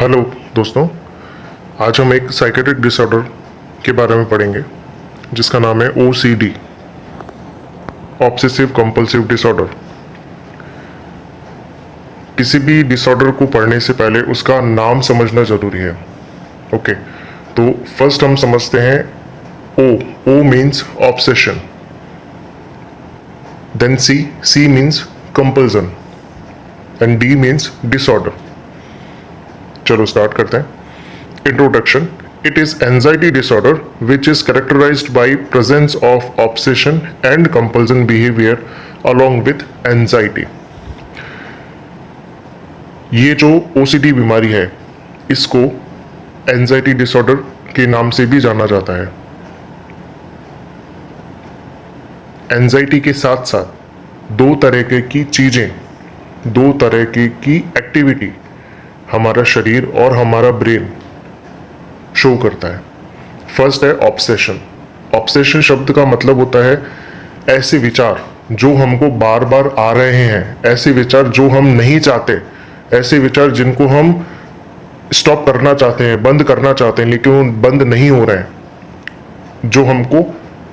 Hello दोस्तों, आज हम एक साइकेट्रिक डिसऑर्डर के बारे में पढ़ेंगे जिसका नाम है OCD, ऑब्सेसिव कंपल्सिव डिसऑर्डर। किसी भी डिसऑर्डर को पढ़ने से पहले उसका नाम समझना जरूरी है। ओके, तो फर्स्ट हम समझते हैं O means obsession, then C means compulsion and D means disorder. चलो स्टार्ट करते हैं। Introduction. It is anxiety disorder which is characterised by presence of obsession and compulsion behaviour along with anxiety. ये जो OCD बीमारी है इसको anxiety disorder के नाम से भी जाना जाता है। एंजाइटी के साथ साथ दो तरह की चीजें, दो तरह की एक्टिविटी हमारा शरीर और हमारा ब्रेन शो करता है। फर्स्ट है ऑब्सेशन। ऑब्सेशन शब्द का मतलब होता है ऐसे विचार जो हमको बार बार आ रहे हैं, ऐसे विचार जो हम नहीं चाहते, ऐसे विचार जिनको हम स्टॉप करना चाहते हैं, बंद करना चाहते हैं, लेकिन वो बंद नहीं हो रहे हैं, जो हमको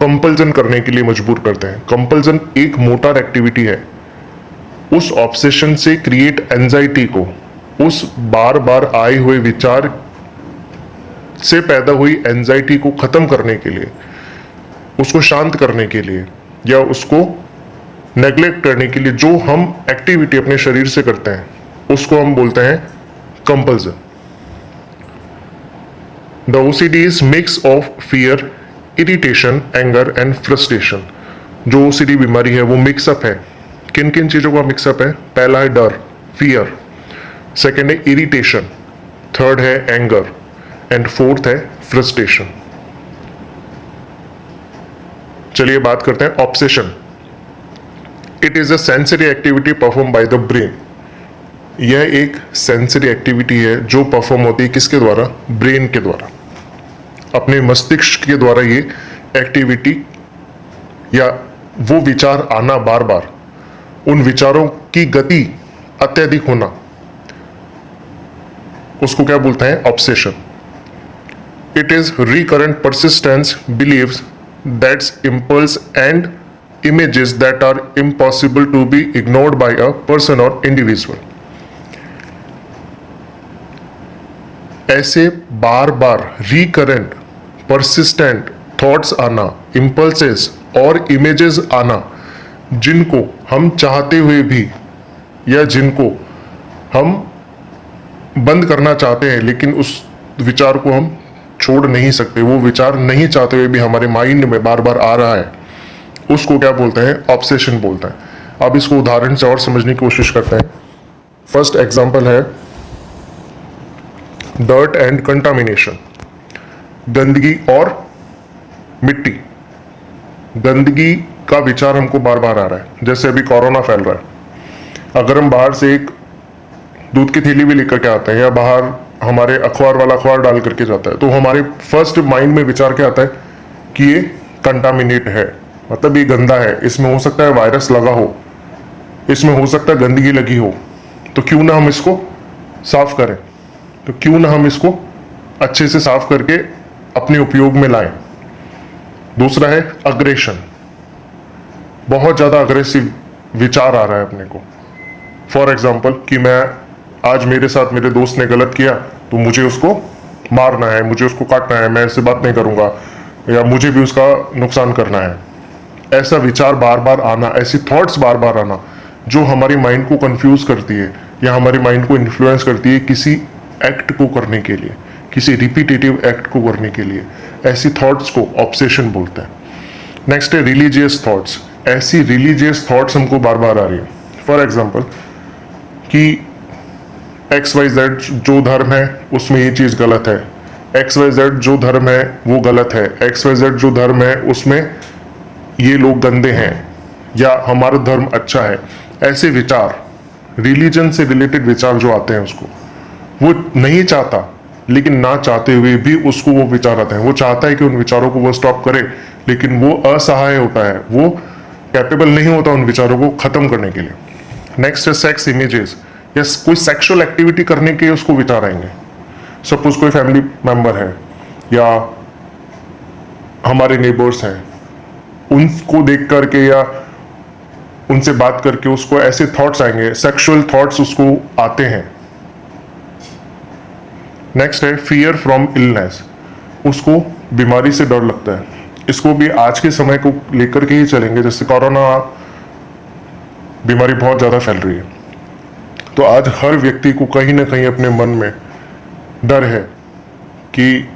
कंपल्सन करने के लिए मजबूर करते हैं। कंपल्सन एक मोटर एक्टिविटी है। उस ऑब्सेशन से क्रिएट एंजाइटी को, उस बार बार आए हुए विचार से पैदा हुई एंजाइटी को खत्म करने के लिए, उसको शांत करने के लिए या उसको नेग्लेक्ट करने के लिए जो हम एक्टिविटी अपने शरीर से करते हैं उसको हम बोलते हैं compulsion. The OCD is mix of fear, irritation, anger and frustration. जो OCD बीमारी है वो मिक्सअप है। किन किन चीजों का मिक्सअप है? पहला है डर, फियर, सेकेंड है इरिटेशन, थर्ड है एंगर एंड फोर्थ है फ्रस्ट्रेशन। चलिए बात करते हैं obsession. It is a sensory activity perform by the brain. यह एक सेंसरी एक्टिविटी है जो परफॉर्म होती है किसके द्वारा? ब्रेन के द्वारा। अपने मस्तिष्क के द्वारा ये एक्टिविटी या वो विचार आना बार बार, उन विचारों की गति अत्यधिक होना, उसको क्या बोलते हैं? Obsession. It is recurrent persistence believes that's impulse and images that are impossible to be ignored by a person or individual। ऐसे बार बार रिकरेंट परसिस्टेंट थॉट्स आना, इम्पल्सेस और इमेजेस आना जिनको हम चाहते हुए भी या जिनको हम बंद करना चाहते हैं लेकिन उस विचार को हम छोड़ नहीं सकते, वो विचार नहीं चाहते हुए भी हमारे माइंड में बार बार आ रहा है, उसको क्या बोलते हैं? ऑब्सेशन बोलते हैं। अब इसको उदाहरण से और समझने की कोशिश करते हैं। फर्स्ट एग्जांपल है डर्ट एंड कंटामिनेशन। गंदगी और मिट्टी। गंदगी का विचार हमको बार बार आ रहा है। जैसे अभी कोरोना फैल रहा है, अगर हम बाहर से एक दूध की थैली भी लेकर के आते हैं या बाहर हमारे अखबार वाला अखबार डाल करके जाता है, तो हमारे फर्स्ट माइंड में विचार क्या आता है कि ये कंटामिनेट है, मतलब ये गंदा है, इसमें हो सकता है वायरस लगा हो, इसमें हो सकता है गंदगी लगी हो, तो क्यों ना हम इसको साफ करें, तो क्यों ना हम इसको अच्छे से साफ करके अपने उपयोग में लाएं। दूसरा है अग्रेशन। बहुत ज्यादा अग्रेसिव विचार आ रहा है अपने को। फॉर एग्जाम्पल कि मैं आज मेरे साथ मेरे दोस्त ने गलत किया तो मुझे उसको मारना है, मुझे उसको काटना है, मैं इससे बात नहीं करूंगा या मुझे भी उसका नुकसान करना है। ऐसा विचार बार बार आना, ऐसी थॉट्स बार बार आना जो हमारी माइंड को कंफ्यूज करती है या हमारी माइंड को इन्फ्लुएंस करती है किसी एक्ट को करने के लिए, किसी रिपीटेटिव एक्ट को करने के लिए। ऐसी थॉट्स को ऑब्सेशन बोलते हैं। नेक्स्ट है रिलीजियस थॉट्स। ऐसी रिलीजियस थॉट्स हमको बार बार आ रही है। फॉर एग्जाम्पल कि XYZ जो धर्म है उसमें ये चीज गलत है, XYZ जो धर्म है वो गलत है, XYZ जो धर्म है उसमें ये लोग गंदे हैं या हमारा धर्म अच्छा है। ऐसे विचार, रिलीजन से रिलेटेड विचार जो आते हैं उसको वो नहीं चाहता, लेकिन ना चाहते हुए भी उसको वो विचार आते हैं। वो चाहता है कि उन विचारों को वो स्टॉप करे, लेकिन वो असहाय होता है, वो कैपेबल नहीं होता उन विचारों को खत्म करने के लिए। नेक्स्ट है सेक्स इमेजेस। या कोई सेक्सुअल एक्टिविटी करने के उसको विचार आएंगे। सपोज कोई फैमिली मेंबर है या हमारे नेबर्स हैं, उनको देख करके या उनसे बात करके उसको ऐसे थॉट्स आएंगे, सेक्सुअल थॉट्स उसको आते हैं। नेक्स्ट है फियर फ्रॉम इलनेस, उसको बीमारी से डर लगता है। इसको भी आज के समय को लेकर के ही चलेंगे, जैसे कोरोना बीमारी बहुत ज़्यादा फैल रही है, तो आज हर व्यक्ति को कहीं ना कहीं अपने मन में डर है कि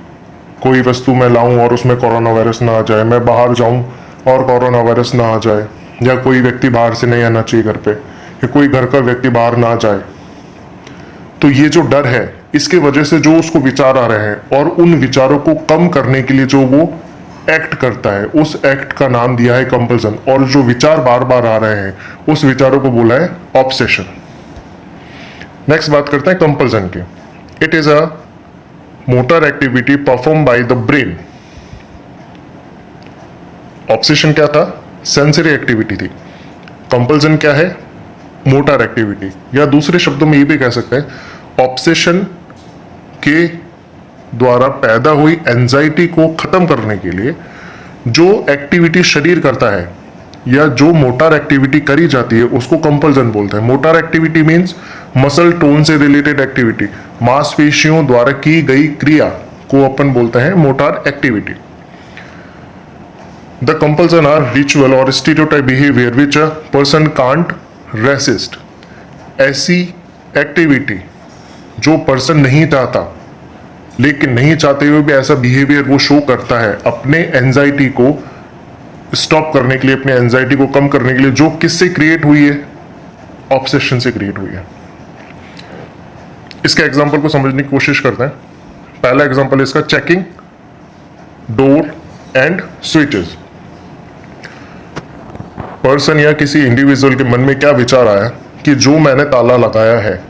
कोई वस्तु मैं लाऊं और उसमें कोरोना वायरस ना आ जाए, मैं बाहर जाऊं और कोरोना वायरस ना आ जाए, या कोई व्यक्ति बाहर से नहीं आना चाहिए घर पे, या कोई घर का व्यक्ति बाहर ना जाए। तो ये जो डर है, इसके वजह से जो उसको विचार आ रहे हैं और उन विचारों को कम करने के लिए जो वो एक्ट करता है, उस एक्ट का नाम दिया है कंपल्सन। और जो विचार बार बार आ रहे हैं उस विचारों को बोला है ऑब्सेशन। नेक्स्ट बात करते हैं कंपल्सन की। It is a motor activity perform by the brain. Obsession क्या था? सेंसरी एक्टिविटी थी। कंपल्सन क्या है? मोटर एक्टिविटी, या दूसरे शब्दों में ये भी कह सकते हैं ऑब्सेशन के द्वारा पैदा हुई एंजाइटी को खत्म करने के लिए जो एक्टिविटी शरीर करता है या जो मोटर एक्टिविटी करी जाती है उसको कंपल्सन बोलते हैं। Motor activity means muscle tone से रिलेटेड एक्टिविटी, मांसपेशियों द्वारा की गई क्रिया को अपन बोलते हैं motor activity. The compulsion are ritual और stereotype behaviour which a person can't resist. ऐसी एक्टिविटी जो पर्सन नहीं चाहता, लेकिन नहीं चाहते हुए भी ऐसा बिहेवियर वो शो करता है अपने एंजाइटी को स्टॉप करने के लिए, अपने एंजाइटी को कम करने के लिए, जो किससे क्रिएट हुई है? ऑब्सेशन से क्रिएट हुई है। इसके एग्जांपल को समझने की कोशिश करते हैं। पहला एग्जांपल इसका checking door and switches. Person या किसी इंडिविजुअल के मन में क्या विचार आया कि जो मैंने ताला लगाया है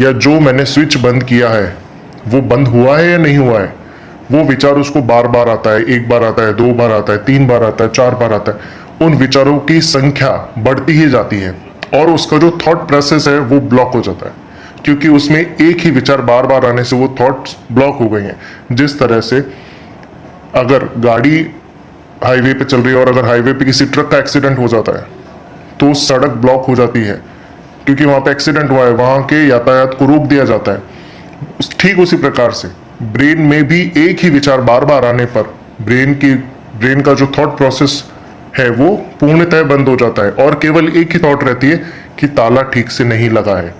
या जो मैंने स्विच बंद किया है वो बंद हुआ है या नहीं हुआ है। वो विचार उसको बार बार आता है, एक बार आता है, दो बार आता है, तीन बार आता है, चार बार आता है। उन विचारों की संख्या बढ़ती ही जाती है और उसका जो थॉट प्रोसेस है वो ब्लॉक हो जाता है, क्योंकि उसमें एक ही विचार बार बार आने से वो थॉट्स ब्लॉक हो गई हैं। जिस तरह से अगर गाड़ी हाईवे पे चल रही है और अगर हाईवे पे किसी ट्रक का एक्सीडेंट हो जाता है तो सड़क ब्लॉक हो जाती है, क्योंकि वहां पे एक्सीडेंट हुआ है, वहां के यातायात को रोक दिया जाता है। ठीक उसी प्रकार से ब्रेन में भी एक ही विचार बार बार आने पर ब्रेन का जो थॉट प्रोसेस है वो पूर्णतः बंद हो जाता है और केवल एक ही थॉट रहती है कि ताला ठीक से नहीं लगा है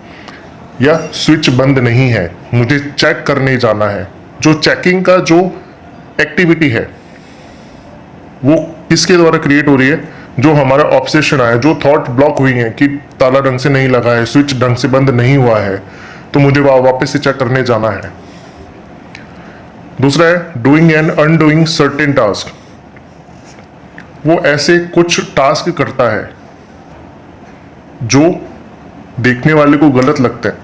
या स्विच बंद नहीं है, मुझे चेक करने जाना है। जो चेकिंग का जो एक्टिविटी है वो किसके द्वारा क्रिएट हो रही है? जो हमारा ऑब्सेशन आया, जो थॉट ब्लॉक हुई है कि ताला ढंग से नहीं लगा है, स्विच ढंग से बंद नहीं हुआ है, तो मुझे वापस से चेक करने जाना है। दूसरा है doing and undoing certain task. वो ऐसे कुछ टास्क करता है जो देखने वाले को गलत लगता है,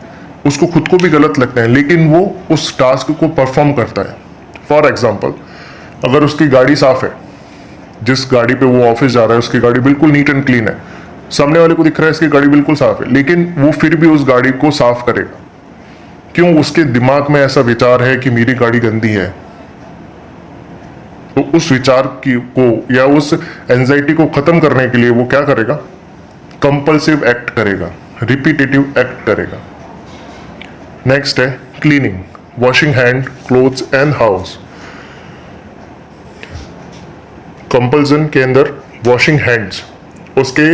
उसको खुद को भी गलत लगता है, लेकिन वो उस टास्क को परफॉर्म करता है। फॉर एग्जाम्पल, अगर उसकी गाड़ी साफ है, जिस गाड़ी पे वो ऑफिस जा रहा है उसकी गाड़ी बिल्कुल नीट एंड क्लीन है, सामने वाले को दिख रहा है इसकी गाड़ी बिल्कुल साफ है, लेकिन वो फिर भी उस गाड़ी को साफ करेगा। क्यों? उसके दिमाग में ऐसा विचार है कि मेरी गाड़ी गंदी है। तो उस विचार को या उस एंजाइटी को खत्म करने के लिए वो क्या करेगा? कंपल्सिव एक्ट करेगा, रिपीटेटिव एक्ट करेगा। नेक्स्ट है cleaning, washing hand, clothes and house. Compulsion के अंदर वॉशिंग हैंड्स, उसके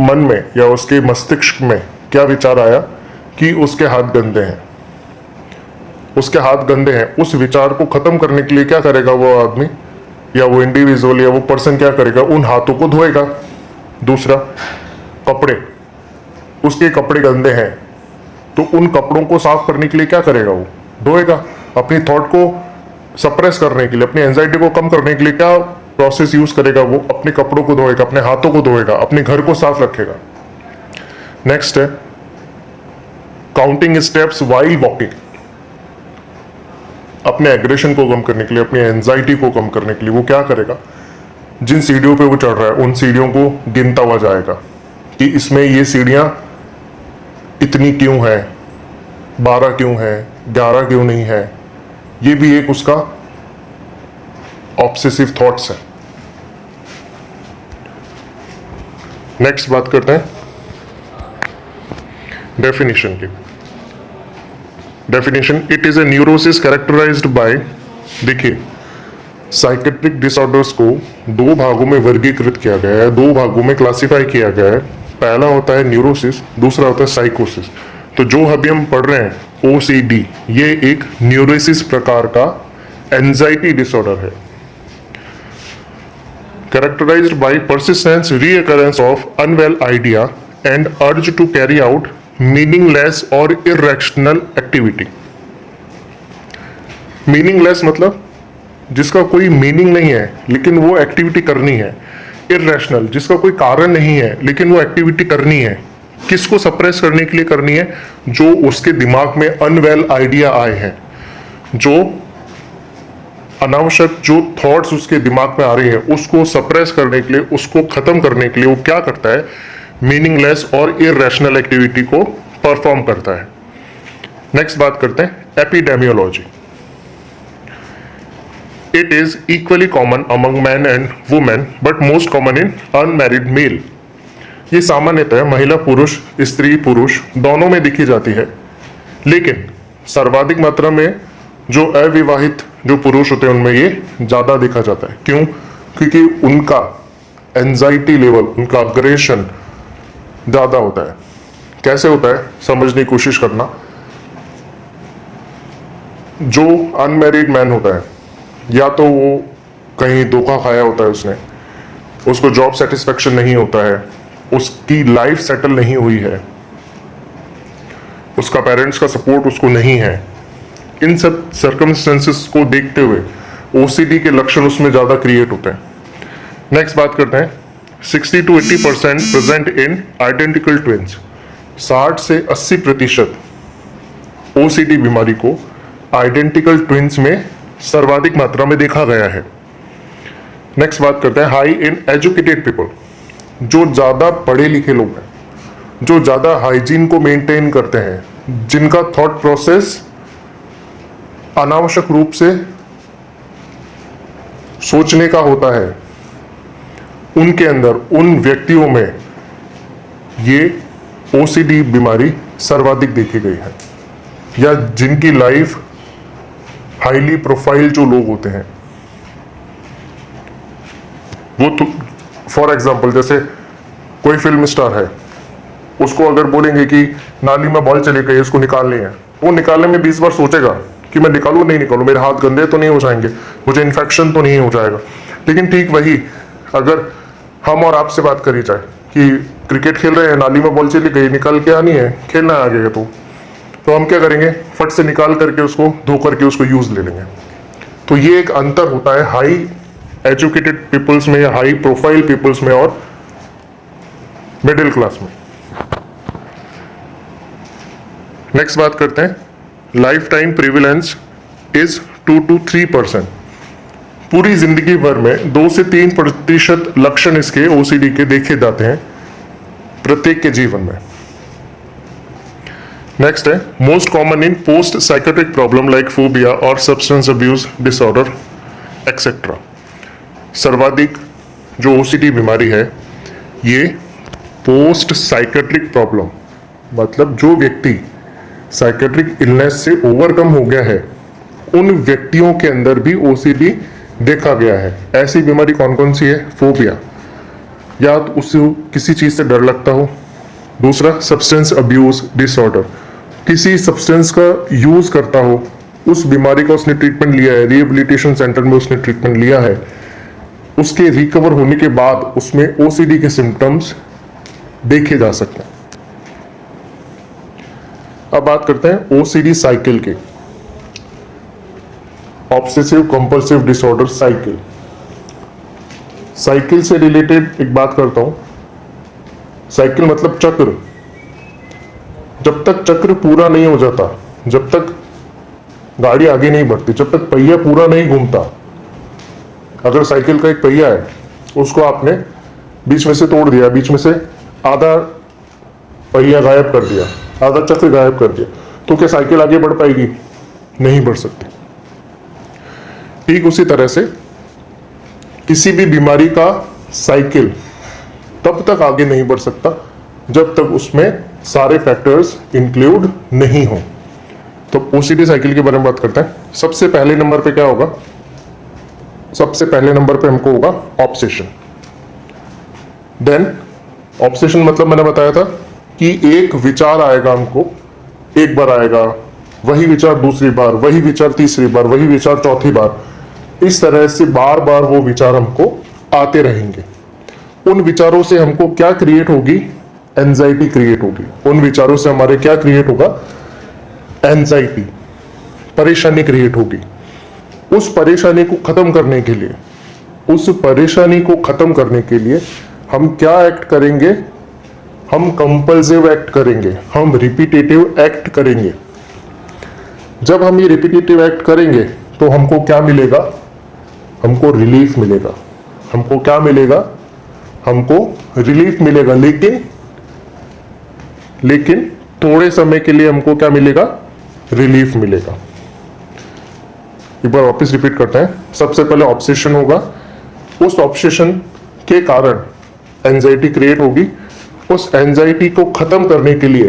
मन में या उसके मस्तिष्क में क्या विचार आया कि उसके हाथ गंदे हैं, उसके हाथ गंदे हैं। उस विचार को खत्म करने के लिए क्या करेगा वो आदमी या वो इंडिविजुअल या वो पर्सन क्या करेगा? उन हाथों को धोएगा। दूसरा, कपड़े, उसके कपड़े गंदे हैं तो उन कपड़ों को साफ करने के लिए क्या करेगा? वो धोएगा। अपनी थॉट को सप्रेस करने के लिए, अपनी एंजाइटी को कम करने के लिए क्या प्रोसेस यूज करेगा? वो अपने कपड़ों को धोएगा, अपने हाथों को धोएगा, अपने घर को साफ रखेगा। नेक्स्ट है काउंटिंग स्टेप्स व्हाइल वॉकिंग। अपने एग्रेशन को कम करने के लिए, अपनी एंजाइटी को कम करने के लिए वो क्या करेगा? जिन सीढ़ियों पे वो चढ़ रहा है उन सीढ़ियों को गिनता हुआ जाएगा कि इसमें ये सीढ़ियां इतनी क्यों है, 12 क्यों है, 11 क्यों नहीं है, ये भी एक उसका ऑब्सेसिव थॉट्स है। नेक्स्ट बात करते हैं डेफिनेशन की। Definition, it is a neurosis characterised by, देखिए साइकेट्रिक डिसऑर्डर्स को दो भागों में वर्गीकृत किया गया है, दो भागों में क्लासिफाई किया गया है। पहला होता है न्यूरोसिस, दूसरा होता है साइकोसिस। तो जो अभी हम पढ़ रहे हैं ओसीडी, ये एक न्यूरोसिस प्रकार का एंजाइटी डिसऑर्डर है, characterised by persistence recurrence of unwell idea and urge to carry out meaningless और इरेशनल एक्टिविटी। मीनिंगलेस मतलब जिसका कोई मीनिंग नहीं है लेकिन वो एक्टिविटी करनी है। इरेशनल, जिसका कोई कारण नहीं है लेकिन वो एक्टिविटी करनी है। किसको सप्रेस करने के लिए करनी है? जो उसके दिमाग में अनवेल आइडिया आए हैं, जो अनावश्यक जो थॉट्स उसके दिमाग में आ रही हैं, उसको सप्रेस करने के लिए, उसको खत्म करने के लिए वो क्या करता है? मीनिंगलेस और इरेशनल एक्टिविटी को परफॉर्म करता है। नेक्स्ट बात करते हैं epidemiology. It is equally common among men and women, but most common in unmarried male. ये सामान्यतः महिला पुरुष, स्त्री पुरुष दोनों में दिखी जाती है, लेकिन सर्वाधिक मात्रा में जो अविवाहित जो पुरुष होते हैं उनमें ये ज़्यादा देखा जाता है। क्यों? क्योंकि उनका एंजाइटी लेवल, उनका अग्रेशन ज़्यादा होता है। कैसे होता है समझने की कोशिश करना। जो अनमैरिड मैन होता है, या तो वो कहीं धोखा खाया होता है उसने, उसको जॉब सेटिस्फेक्शन नहीं होता है, उसकी लाइफ सेटल नहीं हुई है, उसका पेरेंट्स का सपोर्ट उसको नहीं है। इन सब सर्कमस्टेंसेस को देखते हुए ओसीडी के लक्षण उसमें ज़्यादा क्रिएट होते हैं। नेक्स्ट बात करते हैं 60 to 80% present in identical twins. 60 से 80% ओसीडी बीमारी को आइडेंटिकल ट्विंस में सर्वाधिक मात्रा में देखा गया है। नेक्स्ट बात करते हैं हाई इन एजुकेटेड पीपल। जो ज़्यादा पढ़े लिखे लोग हैं, जो ज़्यादा हाइजीन को मेंटेन करते हैं, जिनका थॉट प्रोसेस अनावश्यक रूप से सोचने का होता है, उनके अंदर, उन व्यक्तियों में ये ओसीडी बीमारी सर्वाधिक देखी गई है। या जिनकी लाइफ हाईली प्रोफाइल जो लोग होते हैं, वो तो फॉर एग्जाम्पल जैसे कोई फिल्म स्टार है, उसको अगर बोलेंगे कि नाली में बॉल चली गई, उसको निकालनी है, वो निकालने में 20 बार सोचेगा कि मैं निकालूं नहीं निकालूं, मेरे हाथ गंदे तो नहीं हो जाएंगे, मुझे इन्फेक्शन तो नहीं हो जाएगा। लेकिन ठीक वही अगर हम और आपसे बात करी जाए कि क्रिकेट खेल रहे हैं, नाली में बॉल चली गई, निकाल के आनी है, खेलना है आगे, तो हम क्या करेंगे? फट से निकाल करके उसको धो करके उसको यूज ले लेंगे। तो ये एक अंतर होता है हाई एजुकेटेड पीपल्स में या हाई प्रोफाइल पीपल्स में और मिडिल क्लास में। नेक्स्ट बात करते हैं life time prevalence is 2 to 3%। पूरी जिंदगी भर में 2 से 3% लक्षण इसके ओसीडी के देखे जाते हैं प्रत्येक के जीवन में। नेक्स्ट है most common in post psychiatric problem like phobia और सब्सटेंस अब्यूज डिसऑर्डर एक्सेट्रा। सर्वाधिक जो ओसीडी बीमारी है ये पोस्ट साइकेट्रिक प्रॉब्लम, मतलब जो व्यक्ति साइकेट्रिक इलनेस से ओवरकम हो गया है, उन व्यक्तियों के अंदर भी ओसीडी देखा गया है। ऐसी बीमारी कौन कौन सी है? फोबिया, या तो उससे किसी चीज से डर लगता हो। दूसरा सब्सटेंस अब्यूज डिसऑर्डर, किसी सब्सटेंस का यूज करता हो, उस बीमारी का उसने ट्रीटमेंट लिया है, रिहेबिलिटेशन सेंटर में उसने ट्रीटमेंट लिया है, उसके रिकवर होने के बाद उसमें ओसीडी के सिम्टम्स देखे जा सकते हैं। अब बात करते हैं ओसीडी साइकिल के, obsessive compulsive disorder cycle. Cycle से रिलेटेड एक बात करता हूं। साइकिल मतलब चक्र। जब तक चक्र पूरा नहीं हो जाता, जब तक गाड़ी आगे नहीं बढ़ती, जब तक पहिया पूरा नहीं घूमता, अगर साइकिल का एक पहिया है, उसको आपने बीच में से तोड़ दिया, बीच में से आधा पहिया गायब कर दिया, आधा चक्र गायब कर दिया, तो क्या साइकिल आगे बढ़ पाएगी? नहीं बढ़ सकती। ठीक उसी तरह से किसी भी बीमारी का साइकिल तब तक आगे नहीं बढ़ सकता जब तक उसमें सारे फैक्टर्स इंक्लूड नहीं हो। तो ओसीडी साइकिल के बारे में बात करते हैं। सबसे पहले नंबर पे क्या होगा? सबसे पहले नंबर पे हमको होगा ऑब्सेशन। देन ऑब्सेशन मतलब मैंने बताया था कि एक विचार आएगा हमको, एक बार आएगा, वही विचार दूसरी बार, वही विचार तीसरी बार, वही विचार चौथी बार, इस तरह से बार बार वो विचार हमको आते रहेंगे। उन विचारों से हमको क्या क्रिएट होगी? एंजाइटी क्रिएट होगी। उन विचारों से हमारे क्या क्रिएट होगा? एंजाइटी, परेशानी क्रिएट होगी। उस परेशानी को खत्म करने के लिए, उस परेशानी को खत्म करने के लिए हम क्या एक्ट करेंगे? हम कंपल्सिव एक्ट करेंगे, हम रिपीटेटिव एक्ट करेंगे। जब हम ये रिपीटेटिव एक्ट करेंगे तो हमको क्या मिलेगा? हमको रिलीफ मिलेगा। हमको क्या मिलेगा? हमको रिलीफ मिलेगा। लेकिन थोड़े समय के लिए हमको क्या मिलेगा? रिलीफ मिलेगा। एक बार वापस रिपीट करते हैं। सबसे पहले ऑब्सेशन होगा, उस ऑब्सेशन के कारण एंजाइटी क्रिएट होगी। उस एंजाइटी को खत्म करने के लिए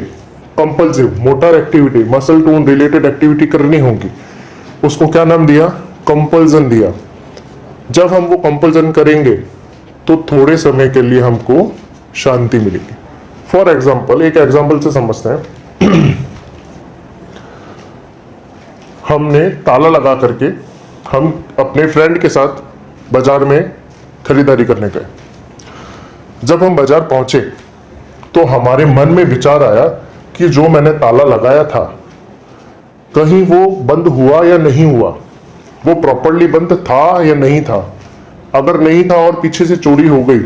compulsive motor activity, muscle tone related activity करनी होगी। उसको क्या नाम दिया? कंपल्सन दिया। जब हम वो कंपल्सन करेंगे तो थोड़े समय के लिए हमको शांति मिलेगी। फॉर एग्जाम्पल, एक एग्जाम्पल से समझते हैं। हमने ताला लगा करके हम अपने फ्रेंड के साथ बाजार में खरीदारी करने गए। जब हम बाजार पहुंचे तो हमारे मन में विचार आया कि जो मैंने ताला लगाया था कहीं वो बंद हुआ या नहीं हुआ, वो प्रॉपर्ली बंद था या नहीं था। अगर नहीं था और पीछे से चोरी हो गई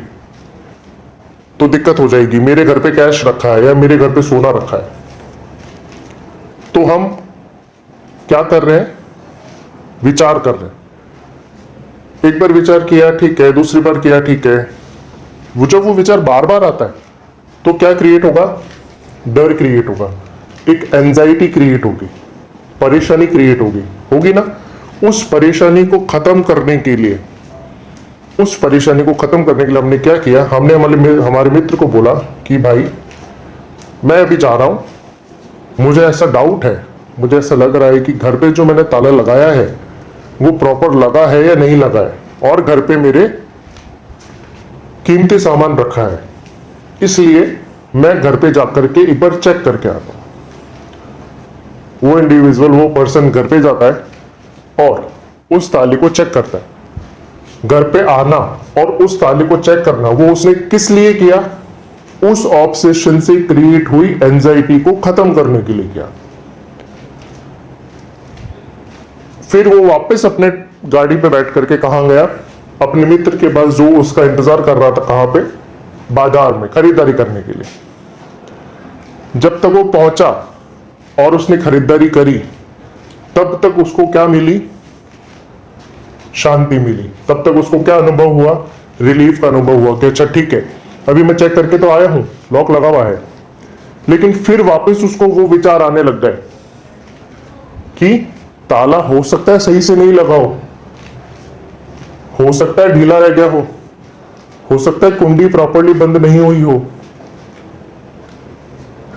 तो दिक्कत हो जाएगी। मेरे घर पे कैश रखा है या मेरे घर पे सोना रखा है। तो हम क्या कर रहे हैं? विचार कर रहे हैं। एक बार विचार किया, ठीक है, दूसरी बार किया, ठीक है। वो जब वो विचार बार बार आता है तो क्या क्रिएट होगा? डर क्रिएट होगा, एक एंजाइटी क्रिएट होगी, परेशानी क्रिएट होगी ना। उस परेशानी को खत्म करने के लिए हमने क्या किया? हमने हमारे मित्र को बोला कि भाई मैं अभी जा रहा हूं, मुझे ऐसा डाउट है, मुझे ऐसा लग रहा है कि घर पे जो मैंने ताला लगाया है वो प्रॉपर लगा है या नहीं लगा है, और घर पे मेरे कीमती सामान रखा है, इसलिए मैं घर पे जाकर के एक बार चेक करके आता हूं। वो इंडिविजुअल, वो पर्सन घर पे जाता है और उस ताले को चेक करता है। घर पे आना और उस ताले को चेक करना, वो उसने किस लिए किया? उस ऑब्सेशन से क्रिएट हुई एंजाइटी को खत्म करने के लिए किया। फिर वो वापस अपने गाड़ी पे बैठ करके कहां गया? अपने मित्र के पास, जो उसका इंतजार कर रहा था। कहां पे? बाजार में खरीदारी करने के लिए। जब तक वो पहुंचा और उसने खरीदारी करी तब तक उसको क्या मिली? शांति मिली। तब तक उसको क्या अनुभव हुआ? रिलीफ का अनुभव हुआ कि अच्छा ठीक है, अभी मैं चेक करके तो आया हूं, लॉक लगा हुआ है। लेकिन फिर वापस उसको वो विचार आने लग गए कि ताला हो सकता है सही से नहीं लगा हो सकता है ढीला रह गया हो सकता है कुंडी प्रॉपर्ली बंद नहीं हुई हो,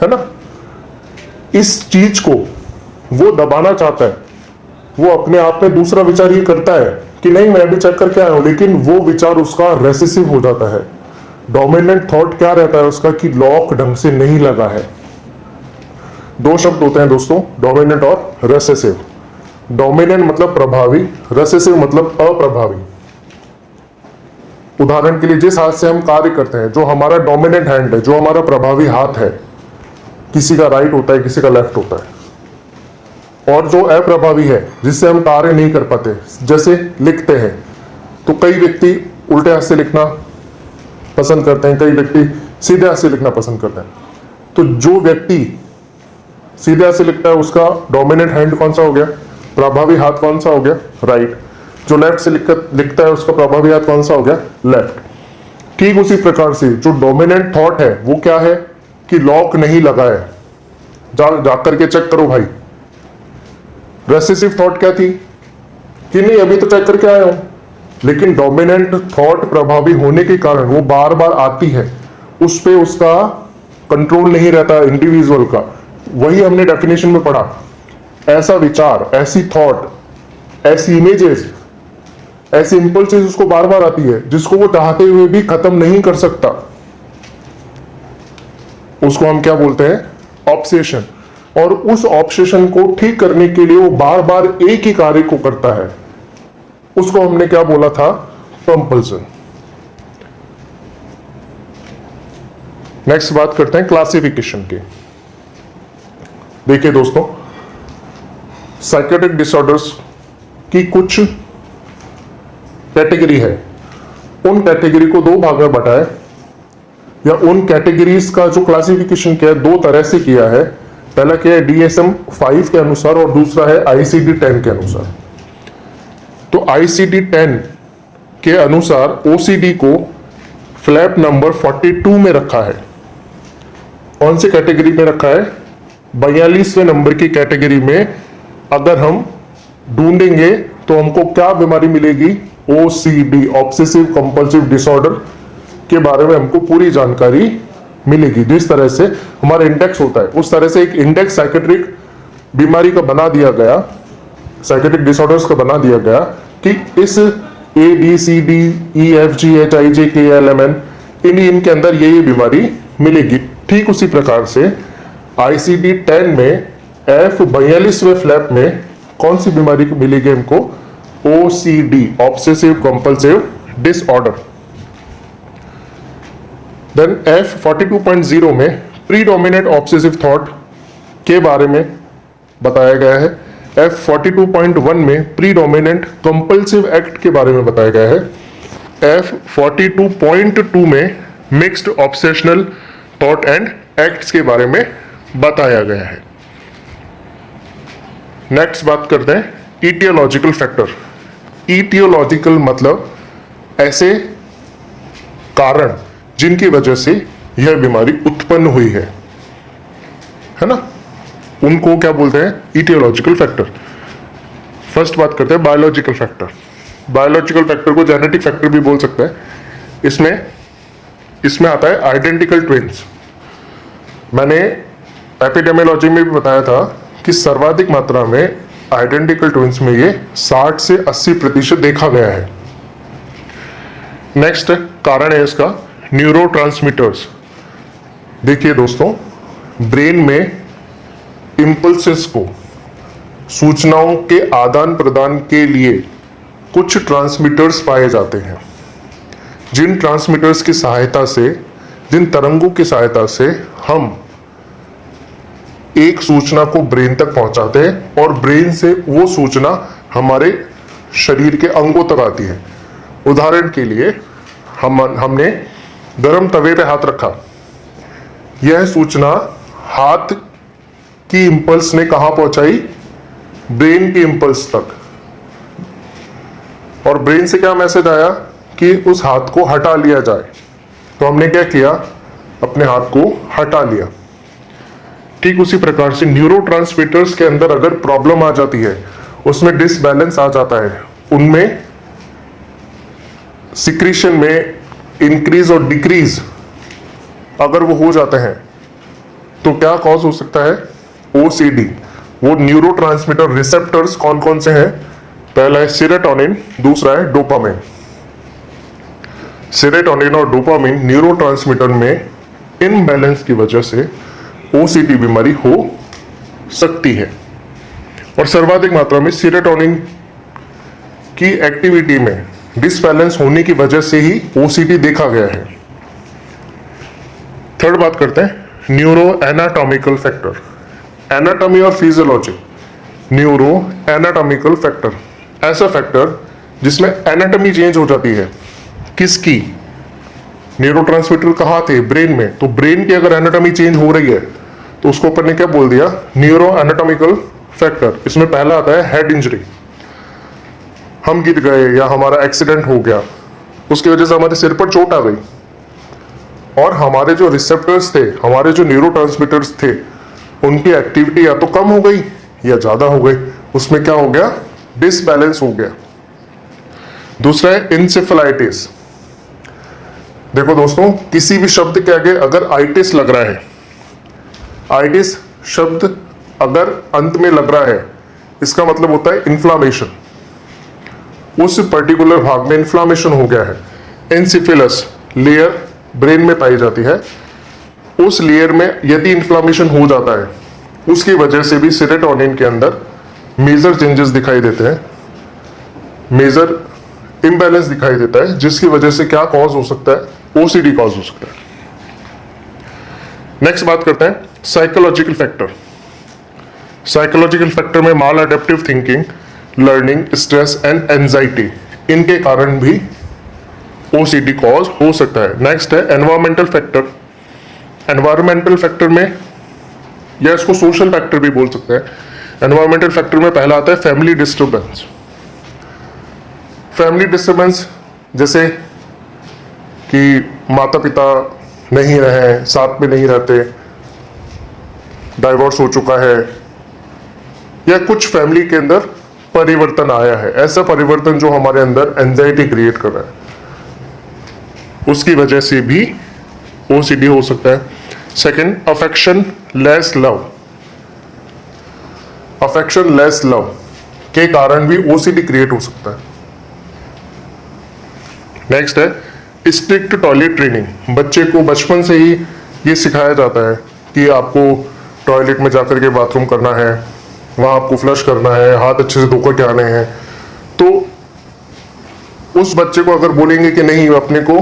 है ना। इस चीज को वो दबाना चाहता है। वो अपने आप में दूसरा विचार ये करता है कि नहीं, मैं भी चेक करके आया हूं, लेकिन वो विचार उसका रेसेसिव हो जाता है। डोमिनेंट थॉट क्या रहता है उसका? कि लॉक ढंग से नहीं लगा है। दो शब्द होते हैं दोस्तों, डोमिनेंट और रेसेसिव। डोमिनेंट मतलब प्रभावी, रेसेसिव मतलब अप्रभावी। उदाहरण के लिए, जिस हाथ से हम कार्य करते हैं, जो हमारा डोमिनेंट हैंड है, जो हमारा प्रभावी हाथ है, किसी का राइट होता है, किसी का लेफ्ट होता है। और जो अप्रभावी है, जिससे हम कार्य नहीं कर पाते, जैसे लिखते हैं, तो कई व्यक्ति उल्टे हाथ से लिखना पसंद करते हैं, कई व्यक्ति सीधे हाथ से लिखना पसंद करते हैं। तो जो व्यक्ति सीधे हाथ से लिखता है उसका डोमिनेंट हैंड कौन सा हो गया? प्रभावी हाथ कौन सा हो गया? राइट। जो लेफ्ट से लिखता है उसका प्रभावी हाथ कौन सा हो गया? लेफ्ट। ठीक उसी प्रकार से जो डोमिनेंट थॉट है वो क्या है? कि लॉक नहीं लगा है, जाकर के चेक करो भाई। रेसेसिव थॉट क्या थी कि नहीं, अभी तो चेक करके आया हूं, लेकिन डोमिनेंट थॉट प्रभावी होने के कारण वो बार बार आती है, उस पे उसका कंट्रोल नहीं रहता इंडिविजुअल का। वही हमने डेफिनेशन में पढ़ा, ऐसा विचार, ऐसी थॉट, ऐसी इमेजेस, ऐसी इंपल्सेस उसको बार बार आती है जिसको वो चाहते हुए भी खत्म नहीं कर सकता। उसको हम क्या बोलते हैं, ऑब्सेशन। और उस ऑब्सेशन को ठीक करने के लिए वो बार बार एक ही कार्य को करता है, उसको हमने क्या बोला था, कंपल्सन। नेक्स्ट बात करते हैं क्लासिफिकेशन की। देखिए दोस्तों, साइकेट्रिक डिसऑर्डर्स की कुछ कैटेगरी है, उन कैटेगरी को दो भाग में बांटा है, या उन कैटेगरीज का जो क्लासिफिकेशन किया है दो तरह से किया है। पहला क्या है, DSM-5 के अनुसार, और दूसरा है ICD-10 के अनुसार। तो ICD-10 के अनुसार OCD को फ्लैप नंबर 42 में रखा है। कौन सी कैटेगरी में रखा है, 42वें नंबर की कैटेगरी में। अगर हम ढूंढेंगे तो हमको क्या बीमारी मिलेगी, OCD, ऑब्सेसिव कंपल्सिव डिसऑर्डर के बारे में हमको पूरी जानकारी मिलेगी। जिस तरह से हमारा इंडेक्स होता है, उस तरह से एक इंडेक्स साइकेट्रिक बीमारी का बना दिया गया, साइकेट्रिक डिसऑर्डर्स का बना दिया गया कि इस ABCDEFGHIJKLMN इनके अंदर ये बीमारी मिलेगी। ठीक उसी प्रकार से ICD-10 में F42वें फ्लैप में कौन सी बीमारी मिलेगी हमको, OCD, obsessive compulsive disorder. Then F42.0 में प्रीडोमिनेंट ऑब्सेसिव थॉट के बारे में बताया गया है। F42.1 में प्रीडोमिनेंट कंपल्सिव एक्ट के बारे में बताया गया है। F42.2 में mixed obsessional thought and acts के बारे में बताया गया है। नेक्स्ट बात करते हैं ईटियोलॉजिकल फैक्टर। ईटियोलॉजिकल मतलब ऐसे कारण जिनकी वजह से यह बीमारी उत्पन्न हुई है ना, उनको क्या बोलते हैं, ईटियोलॉजिकल फैक्टर। फर्स्ट बात करते हैं बायोलॉजिकल फैक्टर। बायोलॉजिकल फैक्टर को जेनेटिक फैक्टर भी बोल सकते हैं। इसमें आता है आइडेंटिकल ट्विन्स। मैंने एपिडेमियोलॉजी में भी बताया था कि सर्वाधिक मात्रा में आइडेंटिकल ट्विन्स में ये 60 से 80% देखा गया है। नेक्स्ट कारण है इसका न्यूरोट्रांसमीटर्स। देखिए दोस्तों, ब्रेन में इंपल्सेस को, सूचनाओं के आदान प्रदान के लिए कुछ ट्रांसमीटर्स पाए जाते हैं, जिन ट्रांसमीटर्स की सहायता से, जिन तरंगों की सहायता से हम एक सूचना को ब्रेन तक पहुंचाते हैं और ब्रेन से वो सूचना हमारे शरीर के अंगों तक आती है। उदाहरण के लिए हमने गर्म तवे पे हाथ रखा, यह सूचना हाथ की इंपल्स ने कहां पहुंचाई, ब्रेन की इंपल्स तक, और ब्रेन से क्या मैसेज आया कि उस हाथ को हटा लिया जाए। तो हमने क्या किया, अपने हाथ को हटा लिया। ठीक उसी प्रकार से न्यूरोट्रांसमीटर्स के अंदर अगर प्रॉब्लम आ जाती है, उसमें डिसबैलेंस आ जाता है, उनमें सिक्रीशन में इंक्रीज और डिक्रीज अगर वो हो जाते हैं तो क्या कॉज हो सकता है, OCD। वो न्यूरोट्रांसमीटर रिसेप्टर्स कौन कौन से हैं, पहला है सेरोटोनिन, दूसरा है डोपामिन। सेरोटोनिन और डोपामिन न्यूरोट्रांसमीटर में इनबैलेंस की वजह से OCD बीमारी हो सकती है। और सर्वाधिक मात्रा में सेरोटोनिन की एक्टिविटी में डिसबैलेंस होने की वजह से ही OCD देखा गया है। थर्ड बात करते हैं न्यूरो एनाटॉमिकल फैक्टर। एनाटॉमी और फिजियोलॉजी, न्यूरो एनाटॉमिकल फैक्टर, ऐसा फैक्टर जिसमें एनाटॉमी चेंज हो जाती है। किसकी, न्यूरोट्रांसमीटर कहाँ थे, ब्रेन में। तो ब्रेन की अगर एनाटॉमी चेंज हो रही है तो उसको अपन ने क्या बोल दिया, न्यूरो एनाटॉमिकल फैक्टर। इसमें पहला आता है हेड इंजरी। हम गिर गए या हमारा एक्सीडेंट हो गया, उसकी वजह से हमारे सिर पर चोट आ गई और हमारे जो रिसेप्टर्स थे, हमारे जो न्यूरोट्रांसमीटर्स थे, उनकी एक्टिविटी या तो कम हो गई या ज्यादा हो गई, उसमें क्या हो गया, डिसबैलेंस हो गया। दूसरा है इंसेफेलाइटिस। देखो दोस्तों, किसी भी शब्द के आगे अगर आइटिस लग रहा है, आइटिस शब्द अगर अंत में लग रहा है, इसका मतलब होता है इन्फ्लामेशन, उस पर्टिकुलर भाग में इन्फ्लामेशन हो गया है। एनसिफिलस लेयर ब्रेन में पाई जाती है, उस लेयर में यदि इन्फ्लामेशन हो जाता है, उसकी वजह से भी सेरोटोनिन के अंदर मेजर चेंजेस दिखाई देते हैं, मेजर इम्बैलेंस दिखाई देता है, जिसकी वजह से क्या कॉज हो सकता है, ओसीडी कॉज हो सकता है। नेक्स्ट बात करते हैं साइकोलॉजिकल फैक्टर। साइकोलॉजिकल फैक्टर में maladaptive thinking, learning, stress and anxiety, इनके कारण भी ओसीडी कॉज हो सकता है। नेक्स्ट है एनवायरमेंटल फैक्टर। एनवायरमेंटल फैक्टर में, या इसको सोशल फैक्टर भी बोल सकते हैं, एनवायरमेंटल फैक्टर में पहला आता है फैमिली डिस्टर्बेंस। फैमिली डिस्टर्बेंस जैसे कि माता पिता नहीं रहे, साथ में नहीं रहते, डाइवोर्स हो चुका है, या कुछ फैमिली के अंदर परिवर्तन आया है, ऐसा परिवर्तन जो हमारे अंदर एंजाइटी क्रिएट कर रहा है, उसकी वजह से भी ओसीडी हो सकता है। Second, affection less love. Affection less love के कारण भी ओसीडी क्रिएट हो सकता है। नेक्स्ट है स्ट्रिक्ट टॉयलेट ट्रेनिंग। बच्चे को बचपन से ही ये सिखाया जाता है कि आपको टॉयलेट में जाकर के बाथरूम करना है, वहां आपको फ्लश करना है, हाथ अच्छे से धोकर के आने हैं। तो उस बच्चे को अगर बोलेंगे कि नहीं, अपने को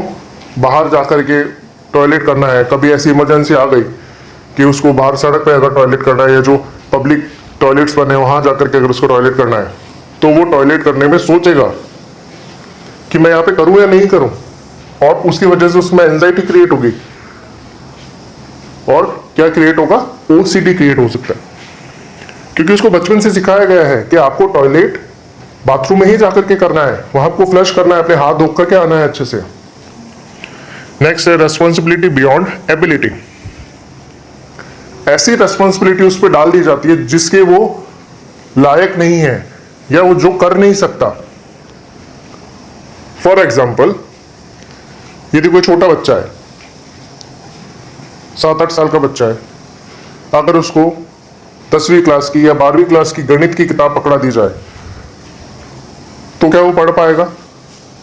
बाहर जाकर के टॉयलेट करना है, कभी ऐसी इमरजेंसी आ गई कि उसको बाहर सड़क पे अगर टॉयलेट करना है, या जो पब्लिक टॉयलेट्स बने वहां जाकर के अगर उसको टॉयलेट करना है, तो वो टॉयलेट करने में सोचेगा कि मैं यहाँ पे करूं या नहीं करूं, और उसकी वजह से उसमें एंजाइटी क्रिएट होगी, और क्या क्रिएट होगा, ओसीडी क्रिएट हो सकता है, क्योंकि उसको बचपन से सिखाया गया है कि आपको टॉयलेट बाथरूम में ही जाकर के करना है, वहां आपको फ्लश करना है, अपने हाथ धो करके आना है अच्छे से। नेक्स्ट है रेस्पॉन्सिबिलिटी बियॉन्ड एबिलिटी। ऐसी रेस्पॉन्सिबिलिटी उस पर डाल दी जाती है जिसके वो लायक नहीं है, या वो जो कर नहीं सकता। फॉर एग्जाम्पल, यदि कोई छोटा बच्चा है, 7-8 साल का बच्चा है, अगर उसको 10वीं क्लास की या 12वीं क्लास की गणित की किताब पकड़ा दी जाए, तो क्या वो पढ़ पाएगा?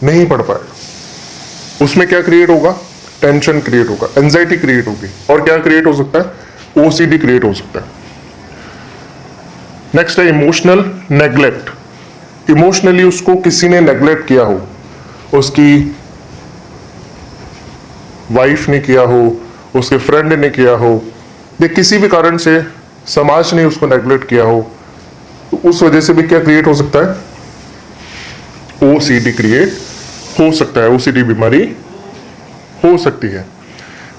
नहीं पढ़ पाएगा। उसमें क्या क्रिएट होगा? टेंशन क्रिएट होगा, एंजाइटी क्रिएट होगी, और क्या क्रिएट हो सकता है? ओसीडी क्रिएट हो सकता है। नेक्स्ट है इमोशनल नेग्लेक्ट। इमोशनली उसको किसी ने नेग्लेक्ट किया हो, उसकी वाइफ ने किया हो, उसके फ्रेंड ने किया हो, या किसी भी कारण से समाज ने उसको नेग्लेक्ट किया हो, तो उस वजह से भी क्या क्रिएट हो सकता है? ओसीडी क्रिएट हो सकता है, ओसीडी बीमारी हो सकती है।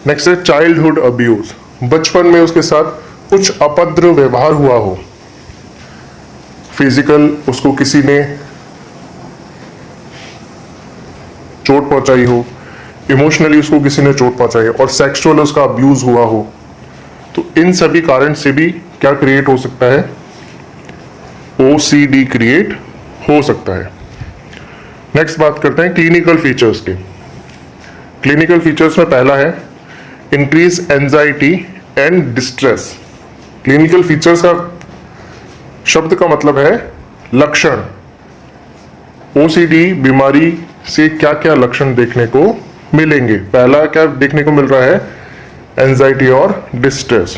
नेक्स्ट है चाइल्डहुड अब्यूज। बचपन में उसके साथ कुछ अपद्र व्यवहार हुआ हो, फिजिकल उसको किसी ने चोट पहुंचाई हो, इमोशनली उसको किसी ने चोट पहुंचाई हो, और सेक्सुअल उसका अब्यूज हुआ हो, तो इन सभी कारण से भी क्या क्रिएट हो सकता है? ओसीडी क्रिएट हो सकता है। नेक्स्ट बात करते हैं क्लिनिकल फीचर्स के। क्लिनिकल फीचर्स में पहला है increase anxiety and distress. Clinical features का शब्द का मतलब है लक्षण। ओसीडी बीमारी से क्या क्या लक्षण देखने को मिलेंगे? पहला क्या देखने को मिल रहा है? एंजाइटी और डिस्ट्रेस।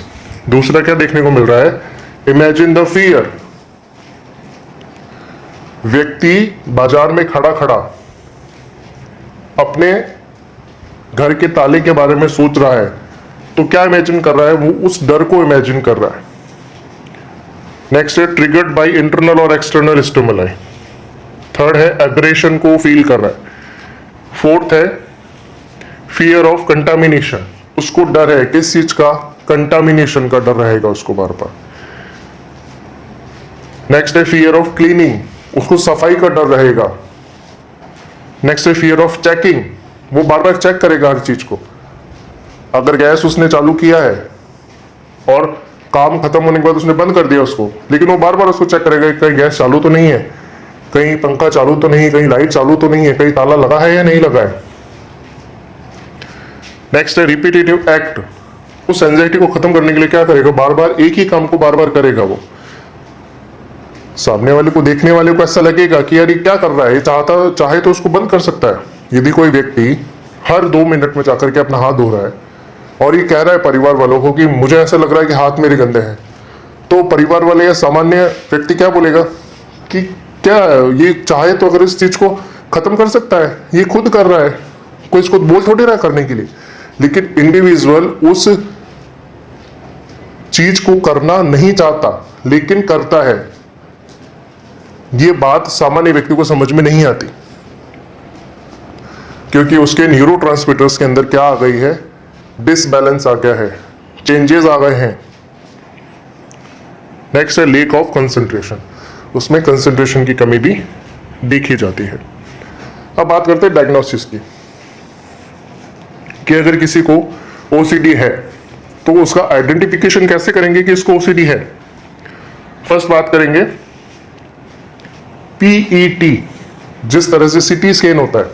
दूसरा क्या देखने को मिल रहा है? Imagine the fear. व्यक्ति बाजार में खड़ा खड़ा अपने घर के ताले के बारे में सोच रहा है, तो क्या इमेजिन कर रहा है? वो उस डर को इमेजिन कर रहा है। नेक्स्ट है ट्रिगर्ड बाय इंटरनल और एक्सटर्नल स्टिमुलाई। थर्ड है एग्रेशन को फील कर रहा है। फोर्थ है फियर ऑफ कंटामिनेशन। उसको डर है किस चीज का? कंटामिनेशन का डर रहेगा उसको बार बार। नेक्स्ट है फियर ऑफ क्लीनिंग। उसको सफाई का डर रहेगा। नेक्स्ट है फियर ऑफ चेकिंग। वो बार बार चेक करेगा हर चीज को। अगर गैस उसने चालू किया है और काम खत्म होने के बाद उसने बंद कर दिया उसको, लेकिन वो बार बार उसको चेक करेगा कहीं गैस चालू तो नहीं है, कहीं पंखा चालू तो नहीं, कहीं लाइट चालू तो नहीं है, कहीं ताला लगा है या नहीं लगा है। नेक्स्ट है रिपीटेटिव एक्ट। उस एंजाइटी को खत्म करने के लिए क्या करेगा, बार बार एक ही काम को बार बार करेगा। वो सामने वाले को, देखने वाले को ऐसा लगेगा कि यार ये क्या कर रहा है, चाहे तो उसको बंद कर सकता है। यदि कोई व्यक्ति हर 2 मिनट में जाकर के अपना हाथ धो रहा है और ये कह रहा है परिवार वालों को कि मुझे ऐसा लग रहा है कि हाथ मेरे गंदे हैं, तो परिवार वाले या सामान्य व्यक्ति क्या बोलेगा कि क्या ये चाहे तो अगर इस चीज को खत्म कर सकता है, ये खुद कर रहा है, कोई इसको बोल थोड़ी रहा करने के लिए। लेकिन इंडिविजुअल उस चीज को करना नहीं चाहता लेकिन करता है। ये बात सामान्य व्यक्ति को समझ में नहीं आती, क्योंकि उसके न्यूरोट्रांसमीटर्स के अंदर क्या आ गई है, डिसबैलेंस आ गया है, चेंजेस आ गए हैं। नेक्स्ट है लेक ऑफ कंसंट्रेशन। उसमें कंसंट्रेशन की कमी भी देखी जाती है। अब बात करते हैं डायग्नोसिस की, कि अगर किसी को ओसीडी है तो उसका आइडेंटिफिकेशन कैसे करेंगे कि इसको ओसीडी है। फर्स्ट बात करेंगे पीईटी। जिस तरह से सीटी स्कैन होता है,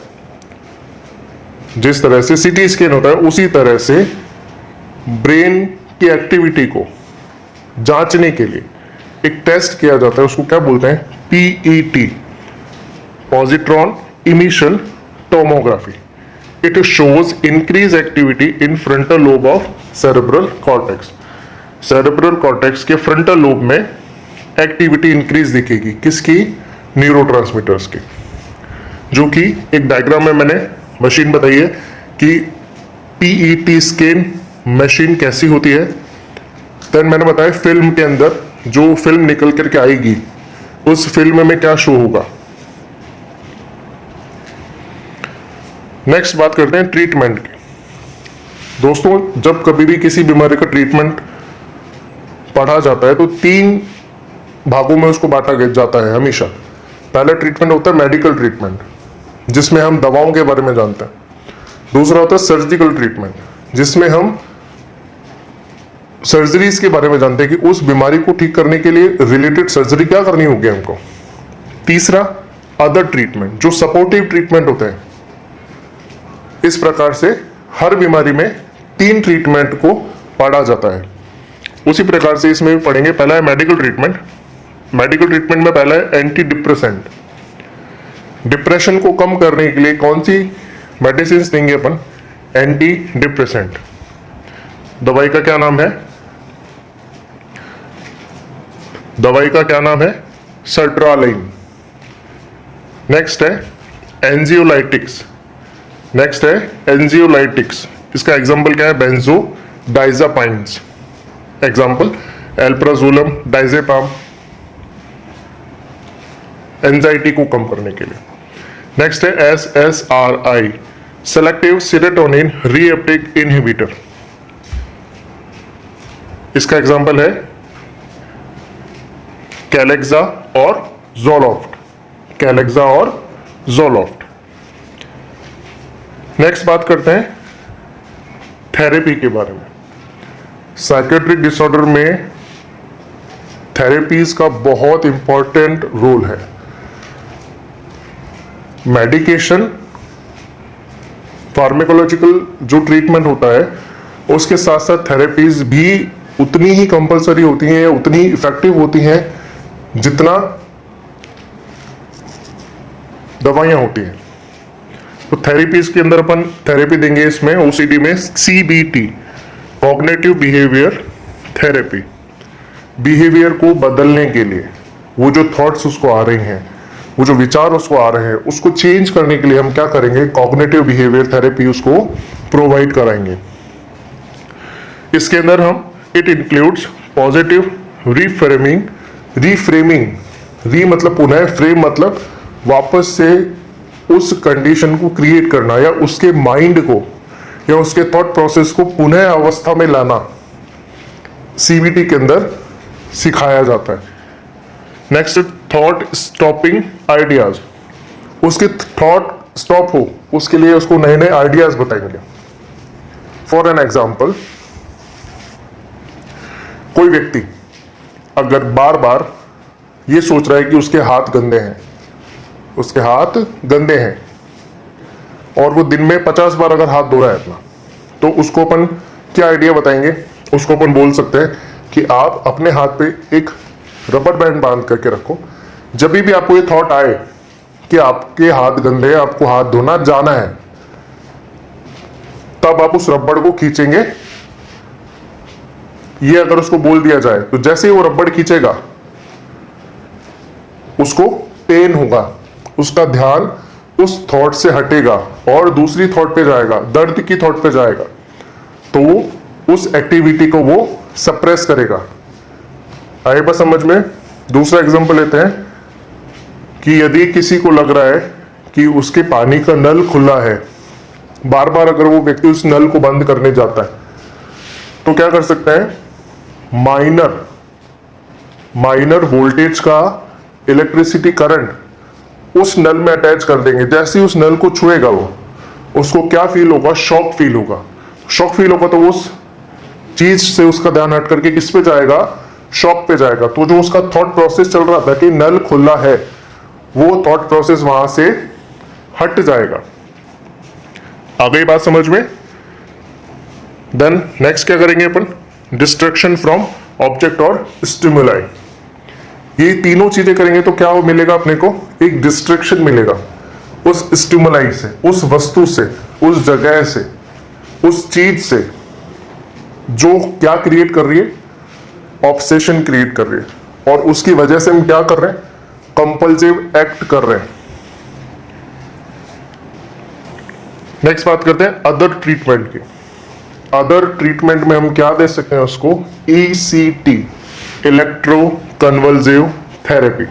जिस तरह से सीटी स्कैन होता है, उसी तरह से ब्रेन की एक्टिविटी को जांचने के लिए एक टेस्ट किया जाता है, उसको क्या बोलते हैं, PET, positron emission tomography. It shows increase activity in frontal lobe of cerebral cortex. Cerebral cortex के फ्रंटल लोब में एक्टिविटी इंक्रीज दिखेगी, किसकी, न्यूरोट्रांसमीटर्स की। जो कि एक डायग्राम में मैंने मशीन बताई है कि पीईटी स्कैन मशीन कैसी होती है। देन मैंने बताया फिल्म के अंदर जो फिल्म निकल करके आएगी, उस फिल्म में क्या शो होगा। नेक्स्ट बात करते हैं ट्रीटमेंट की। दोस्तों, जब कभी भी किसी बीमारी का ट्रीटमेंट पढ़ा जाता है तो 3 भागों में उसको बांटा जाता है हमेशा। पहला ट्रीटमेंट होता है मेडिकल ट्रीटमेंट, जिसमें हम दवाओं के बारे में जानते हैं। दूसरा होता है सर्जिकल ट्रीटमेंट, जिसमें हम सर्जरीज के बारे में जानते हैं कि उस बीमारी को ठीक करने के लिए रिलेटेड सर्जरी क्या करनी होगी हमको। तीसरा अदर ट्रीटमेंट, जो सपोर्टिव ट्रीटमेंट होते हैं। इस प्रकार से हर बीमारी में 3 ट्रीटमेंट को पढ़ा जाता है। उसी प्रकार से इसमें भी पढ़ेंगे। पहला है मेडिकल ट्रीटमेंट। मेडिकल ट्रीटमेंट में पहला है एंटी डिप्रेसेंट। डिप्रेशन को कम करने के लिए कौन सी मेडिसिन देंगे अपन, एंटी डिप्रेसेंट। दवाई का क्या नाम है, दवाई का क्या नाम है, सर्ट्रालाइन। नेक्स्ट है एंजियोलाइटिक्स। नेक्स्ट है एंजियोलाइटिक्स। इसका एग्जांपल क्या है, बेंजोडाइजापाइन्स। एग्जांपल एल्प्राजोलम, डाइजेपाम, एंजाइटी को कम करने के लिए। नेक्स्ट है SSRI, selective serotonin reuptake inhibitor. इसका एग्जांपल है कैलेक्सा और ज़ोलॉफ्ट, कैलेक्सा और ज़ोलॉफ्ट। नेक्स्ट बात करते हैं थेरेपी के बारे में। साइकेट्रिक डिसऑर्डर में थेरेपीज का बहुत इंपॉर्टेंट रोल है। मेडिकेशन, फार्माकोलॉजिकल जो ट्रीटमेंट होता है, उसके साथ साथ थेरेपीज भी उतनी ही कंपलसरी होती हैं, उतनी ही इफेक्टिव होती हैं जितना दवाइयां होती हैं। तो थेरेपीज के अंदर अपन थेरेपी देंगे इसमें ओसीडी में CBT, cognitive behaviour therapy. Behaviour को बदलने के लिए, वो जो थॉट्स उसको आ रहे हैं, वो जो विचार उसको आ रहे हैं, उसको चेंज करने के लिए हम क्या करेंगे, कॉग्निटिव बिहेवियर थेरेपी उसको प्रोवाइड कराएंगे। इसके अंदर हम it includes positive reframing. Reframing, री मतलब पुनः, फ्रेम मतलब वापस से उस कंडीशन को क्रिएट करना, या उसके माइंड को या उसके थॉट प्रोसेस को पुनः अवस्था में लाना, CBT के अंदर सिखाया जाता है। Next thought stopping ideas. उसके थॉट स्टॉप हो, उसके लिए उसको नए नए आइडियाज बताएंगे। फॉर एन एग्जाम्पल, कोई व्यक्ति अगर बार बार ये सोच रहा है कि उसके हाथ गंदे हैं, उसके हाथ गंदे हैं, और वो दिन में 50 बार अगर हाथ धो रहा है अपना, तो उसको अपन क्या आइडिया बताएंगे? उसको अपन बोल सकते हैं कि आप अपने हाथ पे एक रबर बैंड बांध करके रखो। जब भी आपको ये थॉट आए कि आपके हाथ गंदे हैं, आपको हाथ धोना जाना है, तब आप उस रबड़ को खींचेंगे। ये अगर उसको बोल दिया जाए तो जैसे ही वो रबड़ खींचेगा उसको पेन होगा, उसका ध्यान उस थॉट से हटेगा और दूसरी थॉट पे जाएगा, दर्द की थॉट पे जाएगा, तो वो उस एक्टिविटी को वो सप्रेस करेगा। आए बात समझ में? दूसरा एग्जांपल लेते हैं कि यदि किसी को लग रहा है कि उसके पानी का नल खुला है, बार बार अगर वो व्यक्ति उस नल को बंद करने जाता है, तो क्या कर सकता है? माइनर वोल्टेज का इलेक्ट्रिसिटी करंट उस नल में अटैच कर देंगे। जैसे ही उस नल को छुएगा वो, उसको क्या फील होगा? शॉक फील होगा। शॉक फील होगा तो उस चीज से उसका ध्यान हट करके किस पे जाएगा? शॉक पे जाएगा। तो जो उसका थॉट प्रोसेस चल रहा था कि नल खुला है, वो थॉट प्रोसेस वहां से हट जाएगा। आ गई बात समझ में? देन नेक्स्ट क्या करेंगे अपन? डिस्ट्रैक्शन फ्रॉम ऑब्जेक्ट और स्टिमुलाई। ये तीनों चीजें करेंगे तो क्या मिलेगा अपने को? एक डिस्ट्रैक्शन मिलेगा उस स्टिमुलाई से, उस वस्तु से, उस जगह से, उस चीज से जो क्या क्रिएट कर रही है? ऑब्सेशन क्रिएट कर रही है। और उसकी वजह से हम क्या कर रहे हैं? कंपल्सिव एक्ट कर रहे हैं। नेक्स्ट बात करते हैं अदर ट्रीटमेंट की। अदर ट्रीटमेंट में हम क्या दे सकते हैं उसको? ECT, electroconvulsive therapy.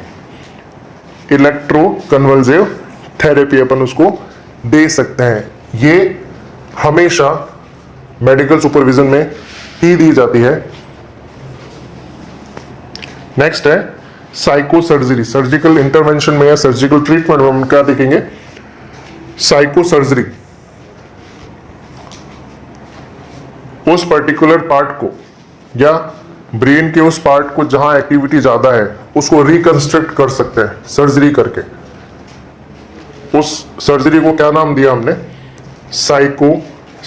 Electroconvulsive therapy अपन उसको दे सकते हैं। ये हमेशा मेडिकल सुपरविजन में ही दी जाती है। नेक्स्ट है साइको सर्जरी। सर्जिकल इंटरवेंशन में या सर्जिकल ट्रीटमेंट में हम क्या देखेंगे? Psycho surgery. उस पर्टिकुलर पार्ट को या ब्रेन के उस पार्ट को जहां एक्टिविटी ज्यादा है उसको रिकंस्ट्रक्ट कर सकते हैं सर्जरी करके। उस सर्जरी को क्या नाम दिया हमने? Psycho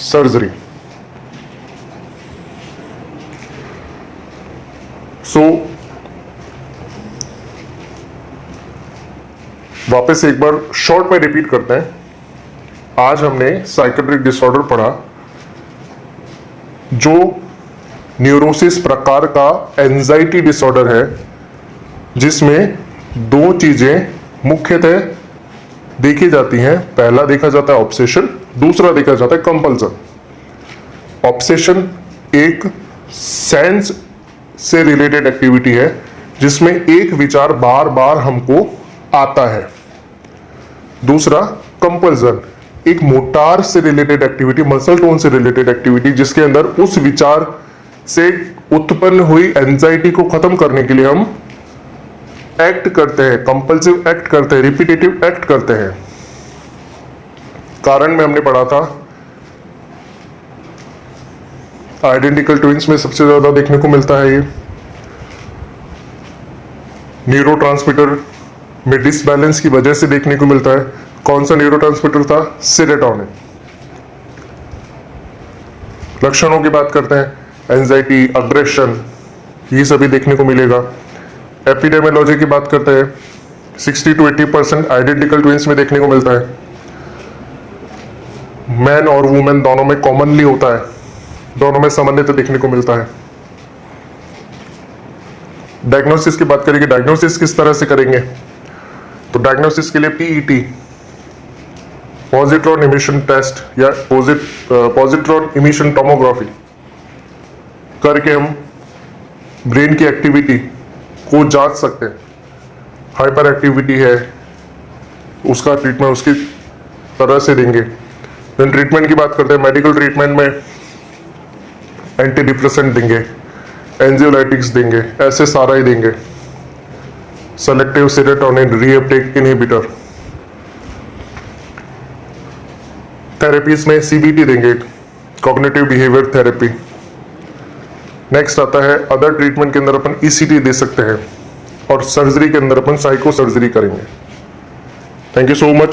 surgery. सो वापस एक बार शॉर्ट में रिपीट करते हैं। आज हमने साइकेट्रिक डिसऑर्डर पढ़ा, जो न्यूरोसिस प्रकार का एंजाइटी डिसऑर्डर है, जिसमें दो चीजें मुख्यतः देखी जाती हैं। पहला देखा जाता है ऑब्सेशन, दूसरा देखा जाता है कंपल्सन। ऑब्सेशन एक सेंस से रिलेटेड एक्टिविटी है जिसमें एक विचार बार बार हमको आता है। दूसरा कंपल्सन एक मोटार से रिलेटेड एक्टिविटी, मसल टोन से रिलेटेड एक्टिविटी, जिसके अंदर उस विचार से उत्पन्न हुई एंजाइटी को खत्म करने के लिए हम एक्ट करते हैं, कंपल्सिव एक्ट करते हैं, रिपीटेटिव एक्ट करते हैं। कारण में हमने पढ़ा था आइडेंटिकल ट्विंस में सबसे ज्यादा देखने को मिलता है ये। न्यूरोट्रांसमीटर में डिसबैलेंस की वजह से देखने को मिलता है। कौन सा न्यूरोट्रांसमीटर था? सेरोटोनिन। लक्षणों की बात करते हैं, एंजाइटी, अग्रेशन, ये सभी देखने को मिलेगा। एपिडेमियोलॉजी की बात करते हैं, 60 to 80% आइडेंटिकल ट्विंस में देखने को मिलता है। मैन और वुमेन दोनों में कॉमनली होता है, दोनों में सामान्यतः देखने को मिलता है। डायग्नोसिस की बात करेंगे, डायग्नोसिस किस तरह से करेंगे? तो डायग्नोसिस के लिए PET, पॉजिट्रॉन इमिशन टेस्ट या पॉजिट्रॉन इमिशन टोमोग्राफी करके हम ब्रेन की एक्टिविटी को जांच सकते हैं। हाइपर एक्टिविटी है, उसका ट्रीटमेंट उसकी तरह से देंगे। देन ट्रीटमेंट की बात करते हैं, मेडिकल ट्रीटमेंट में एंटी डिप्रेसेंट देंगे, एंजियोलाइटिक्स देंगे, ऐसे सारा ही देंगे। Selective serotonin reuptake inhibitor. Therapies में CBT देंगे, कॉग्निटिव बिहेवियर थेरेपी। नेक्स्ट आता है अदर ट्रीटमेंट के अंदर अपन ईसीटी दे सकते हैं और सर्जरी के अंदर अपन साइको सर्जरी करेंगे। Thank you so much.